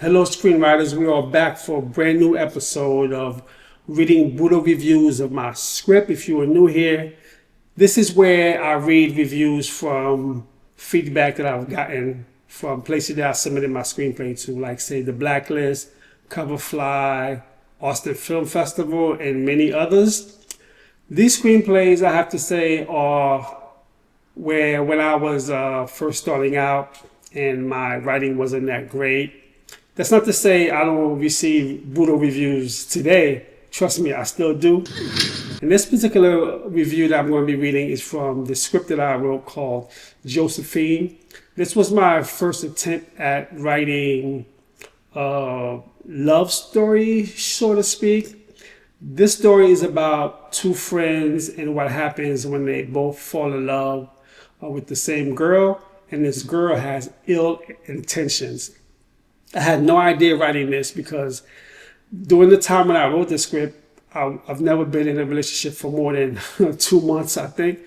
Hello, screenwriters. We are back for a brand new episode of reading brutal reviews of my script. If you are new here, this is where I read reviews from feedback that I've gotten from places that I submitted my screenplay to, like, say, The Blacklist, Coverfly, Austin Film Festival, and many others. These screenplays, I have to say, are where when I was first starting out and my writing wasn't that great. That's not to say I don't receive brutal reviews today. Trust me, I still do. And this particular review that I'm going to be reading is from the script that I wrote called Josephine. This was my first attempt at writing a love story, so to speak. This story is about two friends and what happens when they both fall in love with the same girl, and this girl has ill intentions. I had no idea writing this because during the time when I wrote the script, I've never been in a relationship for more than 2 months, I think.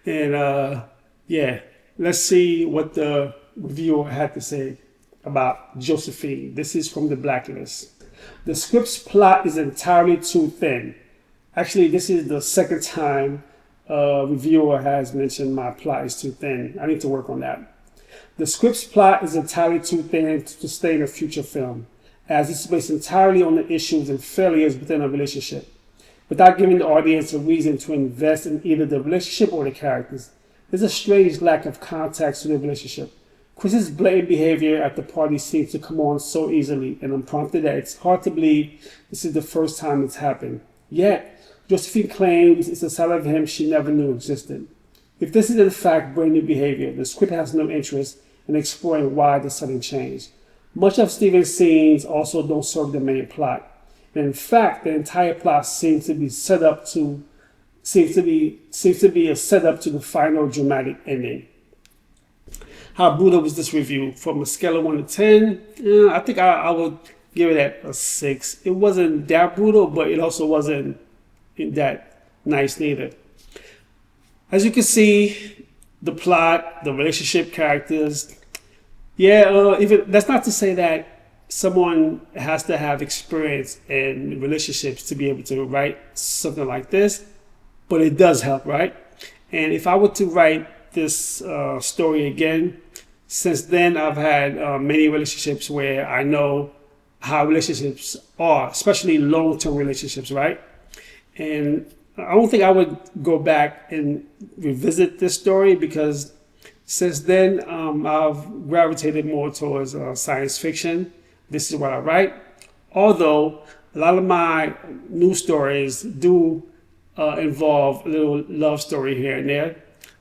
And yeah, let's see what the reviewer had to say about Josephine. This is from The Blacklist. The script's plot is entirely too thin. Actually, this is the second time a reviewer has mentioned my plot is too thin. I need to work on that. The script's plot is entirely too thin to sustain a feature film, as it's based entirely on the issues and failures within a relationship, without giving the audience a reason to invest in either the relationship or the characters. There's a strange lack of context to the relationship. Chris's blatant behavior at the party seems to come on so easily and unprompted that it's hard to believe this is the first time it's happened. Yet, Josephine claims it's a side of him she never knew existed. If this is in fact brand new behavior, the script has no interest in exploring why the sudden change. Much of Stephen's scenes also don't serve the main plot. And in fact, the entire plot seems to be a setup to the final dramatic ending. How brutal was this review? From a scale of 1 to 10, I think I would give it a 6. It wasn't that brutal, but it also wasn't that nice neither. As you can see, the plot, the relationship characters, that's not to say that someone has to have experience in relationships to be able to write something like this, but it does help, right? And if I were to write this story again, since then I've had many relationships where I know how relationships are, especially long-term relationships, right? And I don't think I would go back and revisit this story because since then I've gravitated more towards science fiction. This is what I write. Although a lot of my new stories do involve a little love story here and there.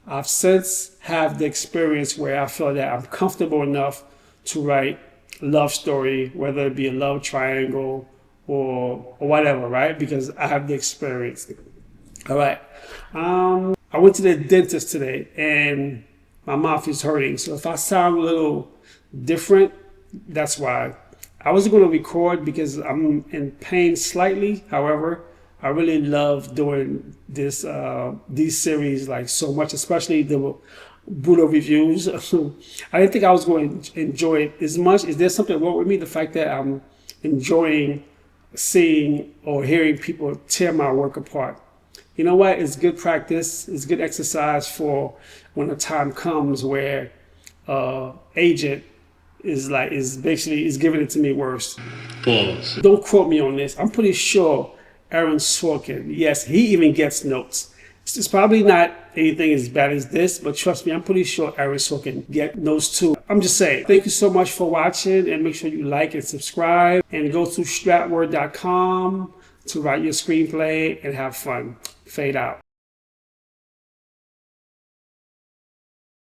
I've since have the experience where I feel that I'm comfortable enough to write a love story, whether it be a love triangle or whatever, right? Because I have the experience. All right. I went to the dentist today and my mouth is hurting. So if I sound a little different, that's why. I wasn't going to record because I'm in pain slightly. However, I really love doing these series like so much, especially the brutal reviews. I didn't think I was going to enjoy it as much. Is there something wrong with me? The fact that I'm enjoying seeing or hearing people tear my work apart. You know what? It's good practice. It's good exercise for when the time comes where agent is giving it to me worse. Pause. Don't quote me on this. I'm pretty sure Aaron Sorkin, yes, he even gets notes. It's probably not anything as bad as this, but trust me, I'm pretty sure Aaron Sorkin get notes too. I'm just saying. Thank you so much for watching, and make sure you like and subscribe, and go to Stratword.com to write your screenplay and have fun. Fade out.